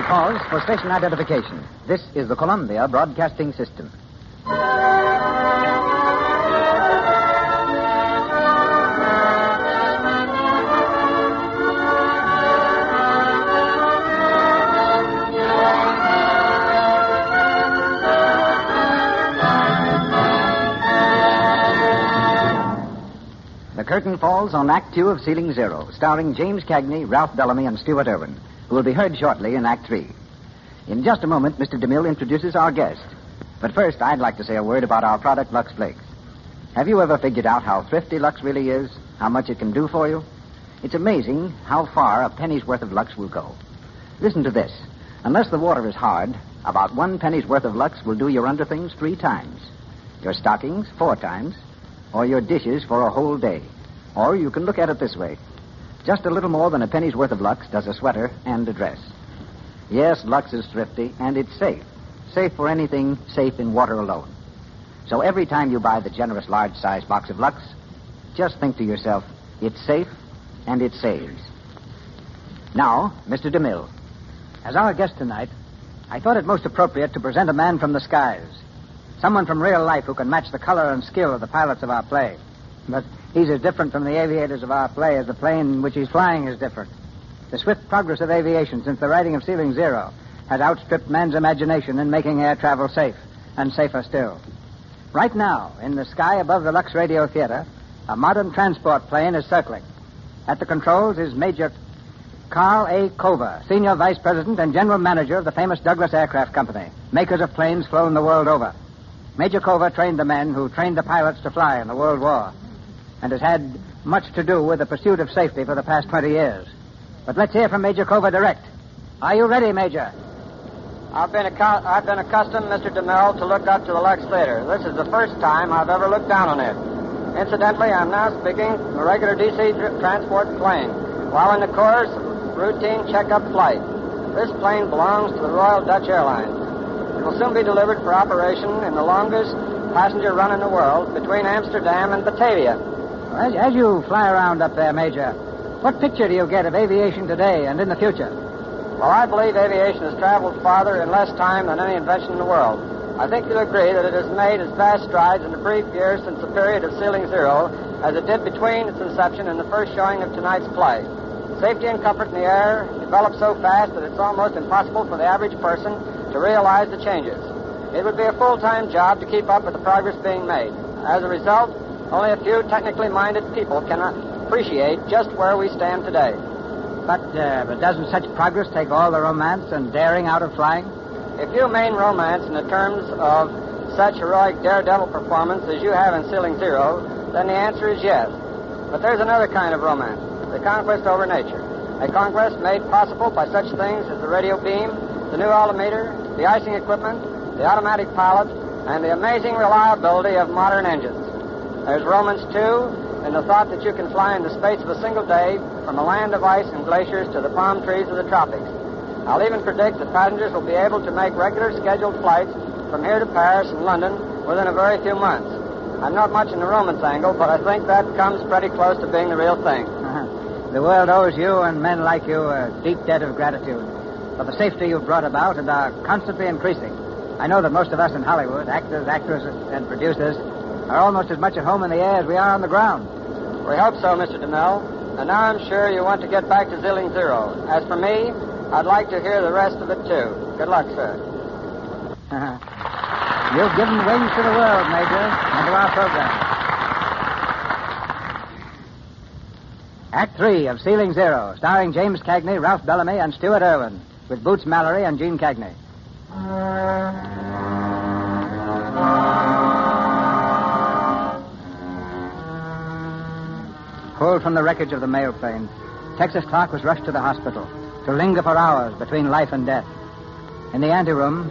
Pause for station identification. This is the Columbia Broadcasting System. The curtain falls on Act 2 of Ceiling Zero, starring James Cagney, Ralph Bellamy, and Stuart Irwin, who will be heard shortly in Act 3. In just a moment, Mr. DeMille introduces our guest. But first, I'd like to say a word about our product, Lux Flakes. Have you ever figured out how thrifty Lux really is? How much it can do for you? It's amazing how far a penny's worth of Lux will go. Listen to this. Unless the water is hard, about 1 penny's worth of Lux will do your underthings 3 times, your stockings 4 times, or your dishes for a whole day. Or you can look at it this way. Just a little more than a penny's worth of Lux does a sweater and a dress. Yes, Lux is thrifty, and it's safe. Safe for anything safe in water alone. So every time you buy the generous large-size box of Lux, just think to yourself, it's safe and it saves. Now, Mr. DeMille. As our guest tonight, I thought it most appropriate to present a man from the skies. Someone from real life who can match the color and skill of the pilots of our play. But he's as different from the aviators of our play as the plane in which he's flying is different. The swift progress of aviation since the writing of Ceiling Zero has outstripped man's imagination in making air travel safe, and safer still. Right now, in the sky above the Lux Radio Theater, a modern transport plane is circling. At the controls is Major Carl A. Cover, Senior Vice President and General Manager of the famous Douglas Aircraft Company, makers of planes flown the world over. Major Cover trained the men who trained the pilots to fly in the World War, and has had much to do with the pursuit of safety for the past 20 years. But let's hear from Major Cover direct. Are you ready, Major? I've been accustomed, Mr. DeMille, to look up to the Lux Theater. This is the first time I've ever looked down on it. Incidentally, I'm now speaking from a regular DC transport plane, while in the course of routine checkup flight. This plane belongs to the Royal Dutch Airlines. It will soon be delivered for operation in the longest passenger run in the world between Amsterdam and Batavia. As you fly around up there, Major, what picture do you get of aviation today and in the future? Well, I believe aviation has traveled farther in less time than any invention in the world. I think you'll agree that it has made as vast strides in the brief years since the period of Ceiling Zero as it did between its inception and the first showing of tonight's play. Safety and comfort in the air develop so fast that it's almost impossible for the average person to realize the changes. It would be a full-time job to keep up with the progress being made. As a result, only a few technically minded people can appreciate just where we stand today. But doesn't such progress take all the romance and daring out of flying? If you mean romance in the terms of such heroic daredevil performance as you have in Ceiling Zero, then the answer is yes. But there's another kind of romance, the conquest over nature. A conquest made possible by such things as the radio beam, the new altimeter, the icing equipment, the automatic pilot, and the amazing reliability of modern engines. There's romance, too, in the thought that you can fly in the space of a single day from a land of ice and glaciers to the palm trees of the tropics. I'll even predict that passengers will be able to make regular scheduled flights from here to Paris and London within a very few months. I'm not much in the romance angle, but I think that comes pretty close to being the real thing. The world owes you and men like you a deep debt of gratitude for the safety you've brought about and are constantly increasing. I know that most of us in Hollywood, actors, actresses, and producers, are almost as much at home in the air as we are on the ground. We hope so, Mr. DeMille. And now I'm sure you want to get back to Ceiling Zero. As for me, I'd like to hear the rest of it, too. Good luck, sir. You've given wings to the world, Major, and to our program. Act 3 of Ceiling Zero, starring James Cagney, Ralph Bellamy, and Stuart Irwin, with Boots Mallory and Gene Cagney. Pulled from the wreckage of the mail plane, Texas Clark was rushed to the hospital to linger for hours between life and death. In the anteroom,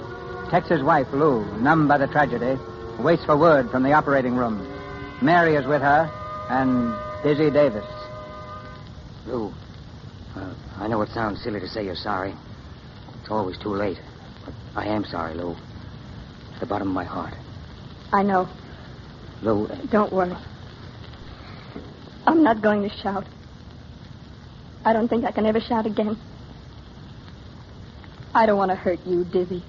Tex's wife, Lou, numb by the tragedy, waits for word from the operating room. Mary is with her, and Dizzy Davis. Lou, I know it sounds silly to say you're sorry. It's always too late. But I am sorry, Lou. At the bottom of my heart. I know. Lou... Don't worry. I'm not going to shout. I don't think I can ever shout again. I don't want to hurt you, Dizzy.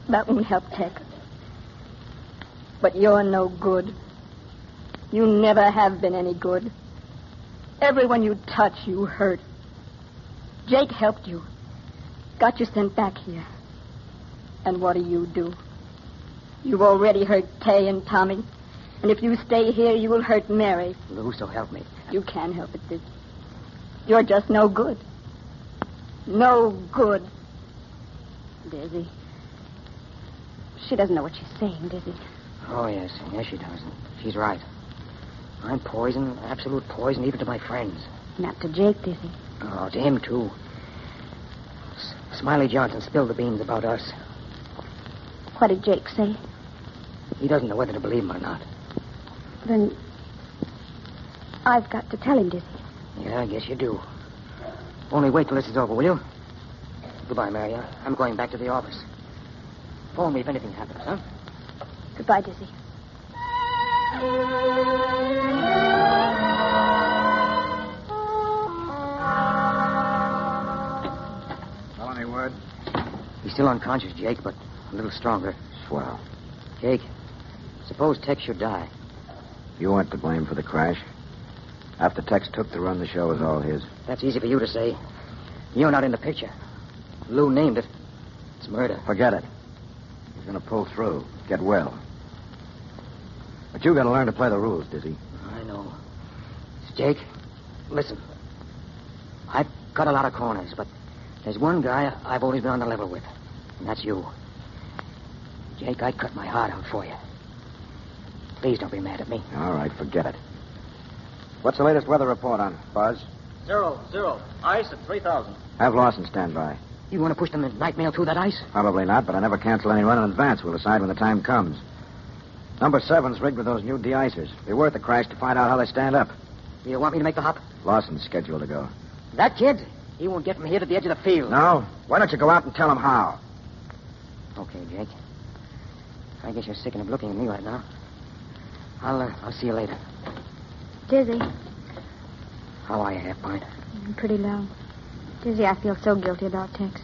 That won't help Tex. But you're no good. You never have been any good. Everyone you touch, you hurt. Jake helped you. Got you sent back here. And what do? You've already hurt Tay and Tommy. And if you stay here, you will hurt Mary. Lou, so help me. You can't help it, Dizzy. You're just no good. No good. Dizzy. She doesn't know what she's saying, Dizzy. Oh, yes. Yes, she does. She's right. I'm poison, absolute poison, even to my friends. Not to Jake, Dizzy. Oh, to him, too. Smiley Johnson spilled the beans about us. What did Jake say? He doesn't know whether to believe him or not. Then I've got to tell him, Dizzy. Yeah, I guess you do. Only wait till this is over, will you? Goodbye, Mary. I'm going back to the office. Phone me if anything happens, huh? Goodbye, Dizzy. Well, any word? He's still unconscious, Jake, but a little stronger. Swell. Jake, suppose Tex should die. You weren't to blame for the crash. After Tex took the run, the show was all his. That's easy for you to say. You're not in the picture. Lou named it. It's murder. Forget it. He's going to pull through. Get well. But you got to learn to play the rules, Dizzy. I know. Jake, listen. I've cut a lot of corners, but there's one guy I've always been on the level with, and that's you. Jake, I'd cut my heart out for you. Please don't be mad at me. All right, forget it. What's the latest weather report on, Buzz? 0. Ice at 3,000. Have Lawson stand by. You want to push them in night mail through that ice? Probably not, but I never cancel any run in advance. We'll decide when the time comes. Number 7's rigged with those new de-icers. Be worth the crash to find out how they stand up. You want me to make the hop? Lawson's scheduled to go. That kid? He won't get from here to the edge of the field. No? Why don't you go out and tell him how? Okay, Jake. I guess you're sick of looking at me right now. I'll see you later. Dizzy. How are you, Half-Pint? I'm pretty low. Dizzy, I feel so guilty about Tex.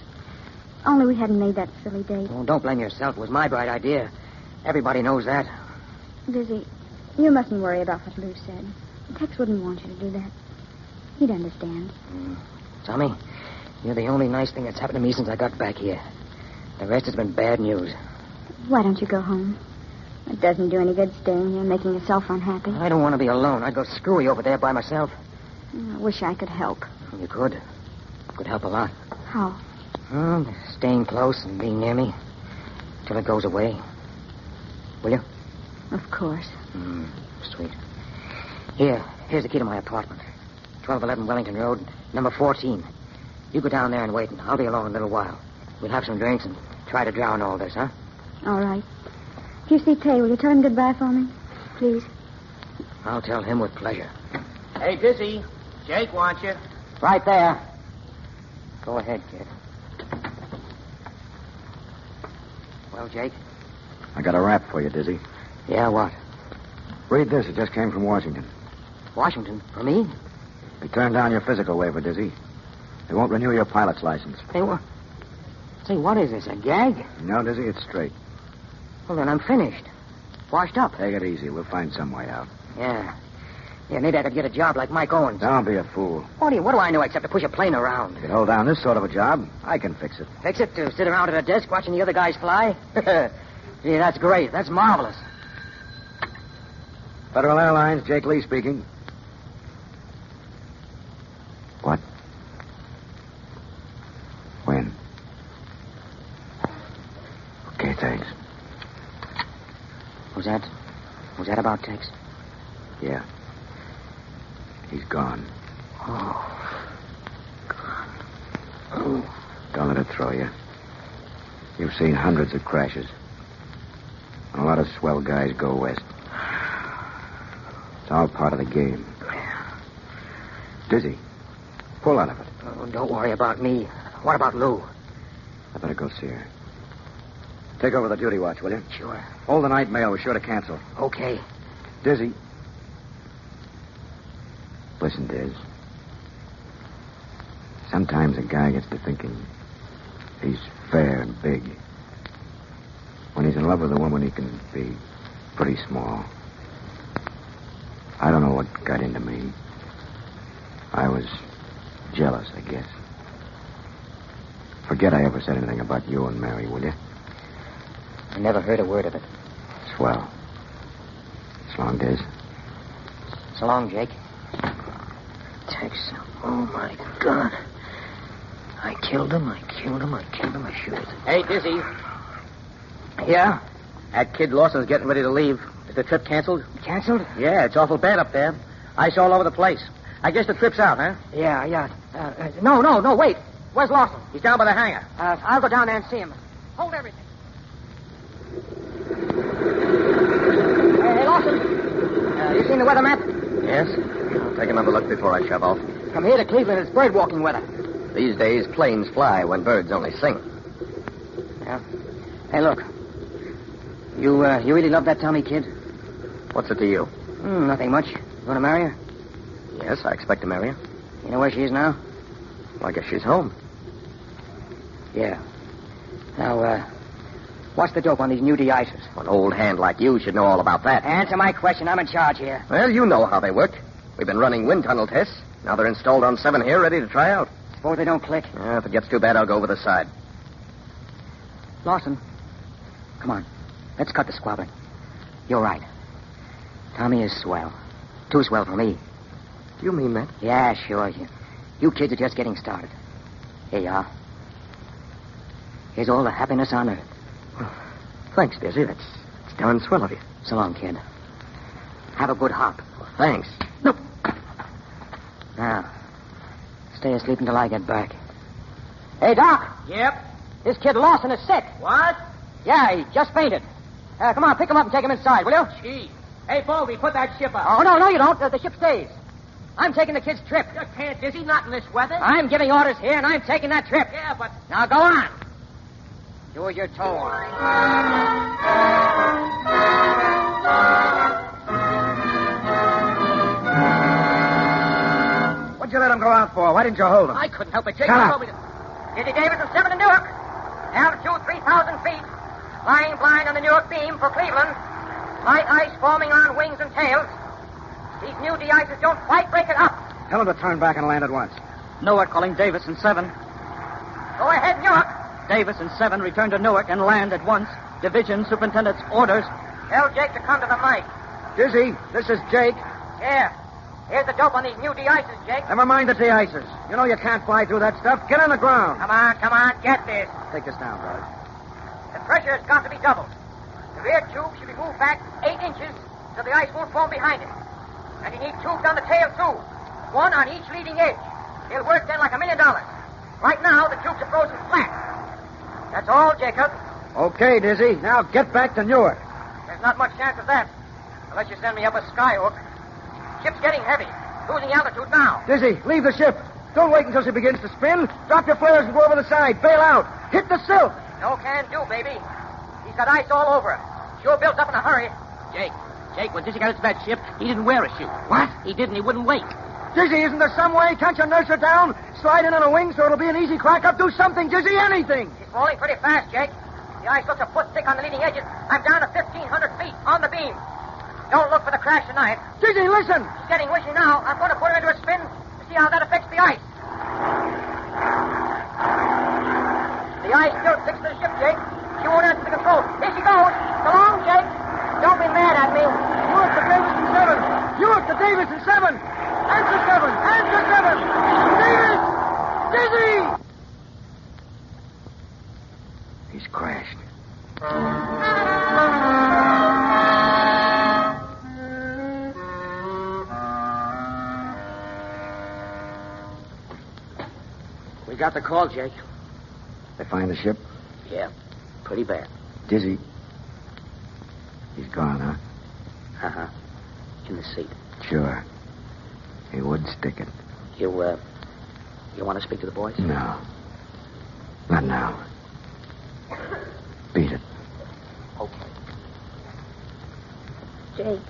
Only we hadn't made that silly date. Oh, don't blame yourself. It was my bright idea. Everybody knows that. Dizzy, you mustn't worry about what Lou said. Tex wouldn't want you to do that. He'd understand. Tommy, you're the only nice thing that's happened to me since I got back here. The rest has been bad news. Why don't you go home? It doesn't do any good staying here, making yourself unhappy. I don't want to be alone. I'd go screwy over there by myself. I wish I could help. You could. Could help a lot. How? Staying close and being near me till it goes away. Will you? Of course. Sweet. Here's the key to my apartment. 1211 Wellington Road, number 14. You go down there and wait, and I'll be along in a little while. We'll have some drinks and try to drown all this, huh? All right. If you see Tay, will you tell him goodbye for me? Please. I'll tell him with pleasure. Hey, Dizzy. Jake wants you. Right there. Go ahead, kid. Well, Jake? I got a rap for you, Dizzy. Yeah, what? Read this. It just came from Washington. Washington? For me? They turned down your physical waiver, Dizzy. They won't renew your pilot's license. Hey, what? Say, what is this, a gag? No, Dizzy, it's straight. Well, then I'm finished. Washed up. Take it easy. We'll find some way out. Yeah, maybe I could get a job like Mike Owens. Don't be a fool. What do I know except to push a plane around? You can hold down this sort of a job. I can fix it. Fix it to sit around at a desk watching the other guys fly? Gee, that's great. That's marvelous. Federal Airlines, Jake Lee speaking. What? When? Okay, thanks. Was that about Tex? Yeah. He's gone. Oh. Gone. Oh. Don't let it throw you. You've seen hundreds of crashes. A lot of swell guys go west. It's all part of the game. Dizzy, pull out of it. Oh, don't worry about me. What about Lou? I better go see her. Take over the duty watch, will you? Sure. Hold the night mail. We're sure to cancel. Okay. Dizzy. Listen, Diz. Sometimes a guy gets to thinking he's fair and big. When he's in love with a woman, he can be pretty small. I don't know what got into me. I was jealous, I guess. Forget I ever said anything about you and Mary, will you? I never heard a word of it. Swell. So long, Diz. So long, Jake. Tex. Oh, my God. I killed him. I shoot it. Hey, Dizzy. Yeah? That kid Lawson's getting ready to leave. Is the trip canceled? Canceled? Yeah, it's awful bad up there. Ice all over the place. I guess the trip's out, huh? Yeah. No, wait. Where's Lawson? He's down by the hangar. I'll go down there and see him. Hold everything. Hey, Lawson. You seen the weather map? Yes. I'll take another look before I shove off. From here to Cleveland, it's bird walking weather. These days, planes fly when birds only sing. Yeah. Hey, look. You really love that Tommy kid? What's it to you? Nothing much. You want to marry her? Yes, I expect to marry her. You know where she is now? Well, I guess she's home. Yeah. Now, what's the dope on these new de-icers? An old hand like you should know all about that. Answer my question. I'm in charge here. Well, you know how they work. We've been running wind tunnel tests. Now they're installed on 7 here, ready to try out. Suppose they don't click. If it gets too bad, I'll go over the side. Lawson, come on. Let's cut the squabbling. You're right. Tommy is swell. Too swell for me. You mean that? Yeah, sure. You kids are just getting started. Here you are. Here's all the happiness on earth. Well, thanks, Dizzy. That's darn swell of you. So long, kid. Have a good hop. Well, thanks. No. Now, Stay asleep until I get back. Hey, Doc. Yep. This kid Lawson is sick. What? Yeah, he just fainted. Come on, pick him up and take him inside, will you? Gee. Hey, Baldy, put that ship up. Oh, no, you don't. The ship stays. I'm taking the kid's trip. You can't, Dizzy, not in this weather. I'm giving orders here, and I'm taking that trip. Yeah, but... Now, go on. Do as you're told. What'd you let him go out for? Why didn't you hold him? I couldn't help it, Jake. Shut up. Told me to... Dizzy Davis and 7 to Newark. Altitude 3,000 feet. Flying blind on the Newark beam for Cleveland. Light ice forming on wings and tails. These new de-ices don't quite break it up. Tell him to turn back and land at once. Newark calling Davis and 7. Go ahead, Newark. Davis and 7 return to Newark and land at once. Division Superintendent's orders. Tell Jake to come to the mic. Dizzy, this is Jake. Here. Here's the dope on these new de-ices, Jake. Never mind the de-icers. You know you can't fly through that stuff. Get on the ground. Come on, get this. Take this down, George. The pressure has got to be doubled. The rear tube should be moved back 8 inches so the ice won't form behind it. And you need tubes on the tail, too. One on each leading edge. They'll work then like $1 million. Right now, the tubes are frozen flat. That's all, Jacob. Okay, Dizzy. Now get back to Newark. There's not much chance of that. Unless you send me up a skyhook. Ship's getting heavy. Losing altitude now. Dizzy, leave the ship. Don't wait until she begins to spin. Drop your flares and go over the side. Bail out. Hit the silk. No can do, baby. He's got ice all over it. Sure built up in a hurry. Jake, when Dizzy got into that ship, he didn't wear a chute. What? He didn't. He wouldn't wait. Dizzy, isn't there some way? Can't you nurse her down? Slide in on a wing so it'll be an easy crack up. Do something, Dizzy, anything. She's falling pretty fast, Jake. The ice looks a foot thick on the leading edges. I'm down to 1,500 feet on the beam. Don't look for the crash tonight. Dizzy, listen. She's getting wishy now. I'm going to put her into a spin to see how that affects the ice. The ice still sticks to the ship, Jake. She won't answer the control. Here she goes. So long, Jake. Don't be mad at me. Newark to Davis and 7. Newark to Davis and 7. Answer 7. Answer 7. Davis! Dizzy! He's crashed. We got the call, Jake. They find the ship? Yeah, pretty bad. Dizzy. He's gone, huh? Uh-huh. In the seat. Sure. He would stick it. You want to speak to the boys? No. Not now. Beat it. Okay. Jake.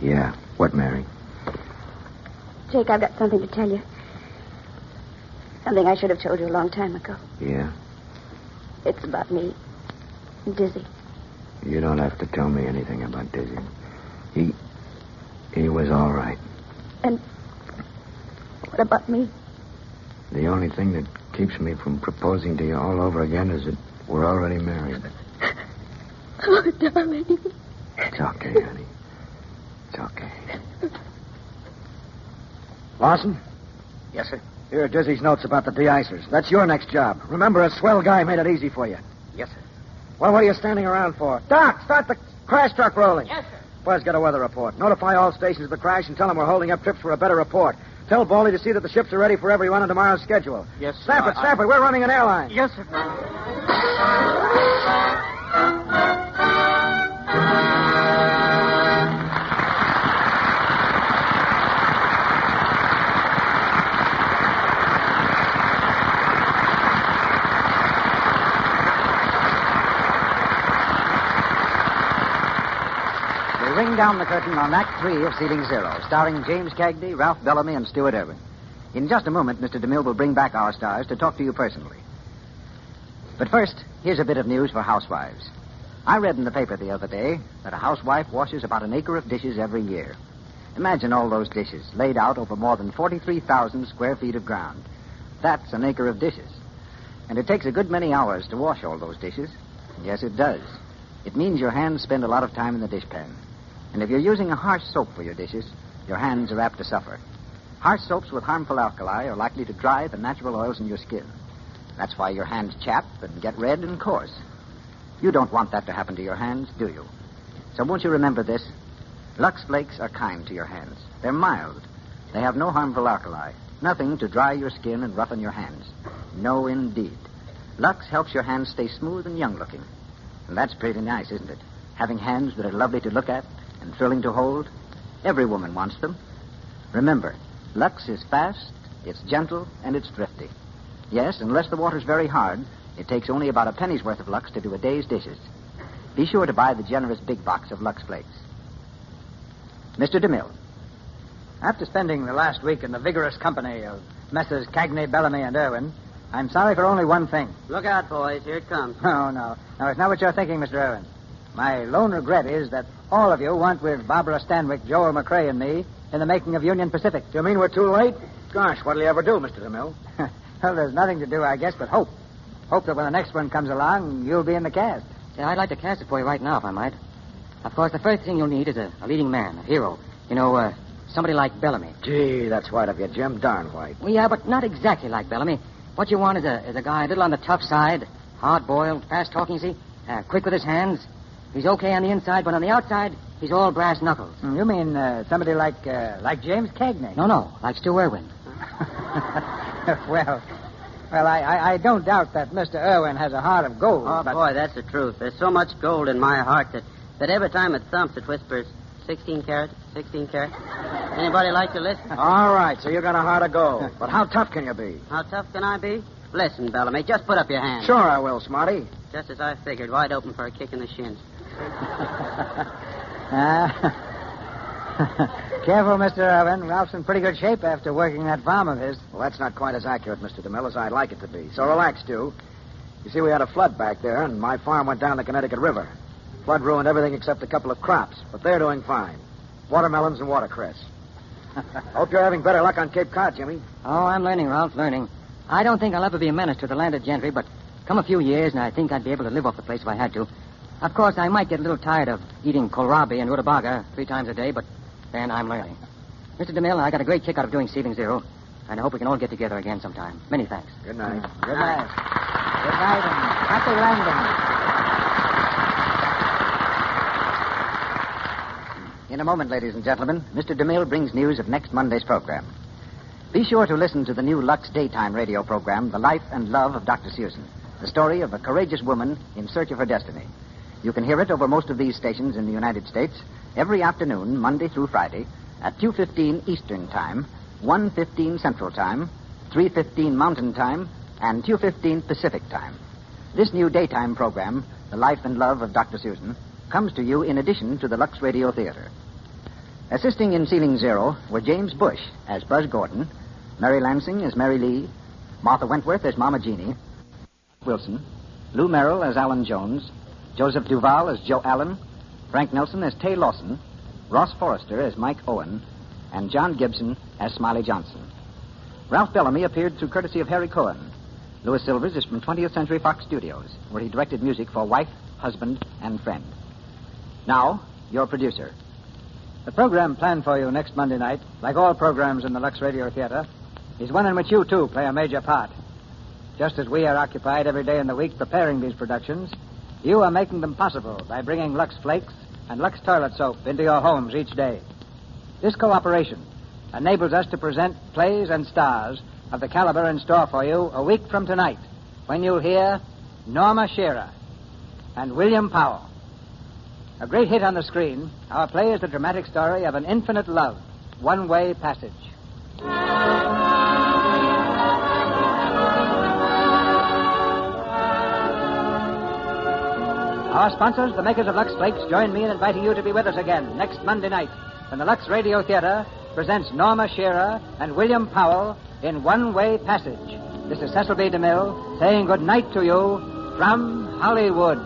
Yeah. What, Mary? Jake, I've got something to tell you. Something I should have told you a long time ago. Yeah? It's about me. Dizzy. You don't have to tell me anything about Dizzy. He was all right. And what about me? The only thing that keeps me from proposing to you all over again is that we're already married. Oh, darling. It's okay, honey. It's okay. Lawson? Yes, sir. Here are Dizzy's notes about the de-icers. That's your next job. Remember, a swell guy made it easy for you. Yes, sir. Well, what are you standing around for? Doc, start the crash truck rolling. Yes, sir. Buzz, get a weather report. Notify all stations of the crash and tell them we're holding up trips for a better report. Tell Baldy to see that the ships are ready for every run on tomorrow's schedule. Yes, sir. Snap it. We're running an airline. Yes, sir. Ring down the curtain on Act 3 of Ceiling Zero, starring James Cagney, Ralph Bellamy, and Stuart Irwin. In just a moment, Mr. DeMille will bring back our stars to talk to you personally. But first, here's a bit of news for housewives. I read in the paper the other day that a housewife washes about an acre of dishes every year. Imagine all those dishes laid out over more than 43,000 square feet of ground. That's an acre of dishes. And it takes a good many hours to wash all those dishes. Yes, it does. It means your hands spend a lot of time in the dishpan. And if you're using a harsh soap for your dishes, your hands are apt to suffer. Harsh soaps with harmful alkali are likely to dry the natural oils in your skin. That's why your hands chap and get red and coarse. You don't want that to happen to your hands, do you? So won't you remember this? Lux Flakes are kind to your hands. They're mild. They have no harmful alkali. Nothing to dry your skin and roughen your hands. No, indeed. Lux helps your hands stay smooth and young-looking. And that's pretty nice, isn't it? Having hands that are lovely to look at and thrilling to hold. Every woman wants them. Remember, Lux is fast, it's gentle, and it's thrifty. Yes, unless the water's very hard, it takes only about a penny's worth of Lux to do a day's dishes. Be sure to buy the generous big box of Lux Flakes. Mr. DeMille. After spending the last week in the vigorous company of Messrs. Cagney, Bellamy, and Irwin, I'm sorry for only one thing. Look out, boys. Here it comes. No, it's not what you're thinking, Mr. Irwin. My lone regret is that all of you weren't with Barbara Stanwyck, Joel McRae, and me in the making of Union Pacific. Do you mean we're too late? Gosh, what'll you ever do, Mr. DeMille? Well, there's nothing to do, I guess, but hope. Hope that when the next one comes along, you'll be in the cast. Yeah, I'd like to cast it for you right now, if I might. Of course, the first thing you'll need is a leading man, a hero. You know, somebody like Bellamy. Gee, that's white of you, Jim. Darn white. Well, yeah, but not exactly like Bellamy. What you want is a guy a little on the tough side, hard-boiled, fast-talking, see? Quick with his hands. He's okay on the inside, but on the outside, he's all brass knuckles. You mean somebody like James Cagney? No, like Stu Irwin. Well, I don't doubt that Mr. Irwin has a heart of gold. Oh, but... boy, that's the truth. There's so much gold in my heart that every time it thumps, it whispers, 16 carat, 16 carat. Anybody like to listen? All right, so you got a heart of gold. But how tough can you be? How tough can I be? Listen, Bellamy, just put up your hand. Sure I will, Smarty. Just as I figured, wide open for a kick in the shins. Careful, Mr. Irwin. Ralph's in pretty good shape after working that farm of his. Well, that's not quite as accurate, Mr. DeMille, as I'd like it to be. So relax, Stu. You see, we had a flood back there, and my farm went down the Connecticut River. Flood ruined everything except a couple of crops, but they're doing fine. Watermelons and watercress. Hope you're having better luck on Cape Cod, Jimmy. Oh, I'm learning, Ralph, learning. I don't think I'll ever be a menace to the landed gentry, but come a few years, and I think I'd be able to live off the place if I had to. Of course, I might get a little tired of eating kohlrabi and rutabaga 3 times a day, but then I'm learning. Mr. DeMille, I got a great kick out of doing Seething Zero, and I hope we can all get together again sometime. Many thanks. Good night. Good night. Good night, and happy landing. In a moment, ladies and gentlemen, Mr. DeMille brings news of next Monday's program. Be sure to listen to the new Lux daytime radio program, The Life and Love of Dr. Susan, the story of a courageous woman in search of her destiny. You can hear it over most of these stations in the United States every afternoon, Monday through Friday, at 2:15 Eastern Time, 1:15 Central Time, 3:15 Mountain Time, and 2:15 Pacific Time. This new daytime program, The Life and Love of Dr. Susan, comes to you in addition to the Lux Radio Theater. Assisting in Seething Zero were James Bush as Buzz Gordon, Mary Lansing as Mary Lee, Martha Wentworth as Mama Jeannie, Wilson, Lou Merrill as Alan Jones, Joseph Duval as Joe Allen, Frank Nelson as Tay Lawson, Ross Forrester as Mike Owen, and John Gibson as Smiley Johnson. Ralph Bellamy appeared through courtesy of Harry Cohen. Louis Silvers is from 20th Century Fox Studios, where he directed music for Wife, Husband, and Friend. Now, your producer. The program planned for you next Monday night, like all programs in the Lux Radio Theater, is one in which you, too, play a major part. Just as we are occupied every day in the week preparing these productions, you are making them possible by bringing Lux Flakes and Lux Toilet Soap into your homes each day. This cooperation enables us to present plays and stars of the caliber in store for you a week from tonight, when you'll hear Norma Shearer and William Powell. A great hit on the screen, our play is the dramatic story of an infinite love, one-way passage. Our sponsors, the makers of Lux Flakes, join me in inviting you to be with us again next Monday night when the Lux Radio Theater presents Norma Shearer and William Powell in One-Way Passage. This is Cecil B. DeMille saying good night to you from Hollywood.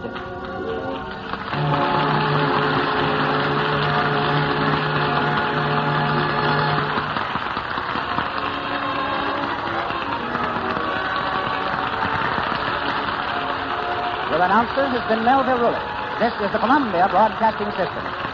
Your announcer has been Melville Ruick. This is the Columbia Broadcasting System.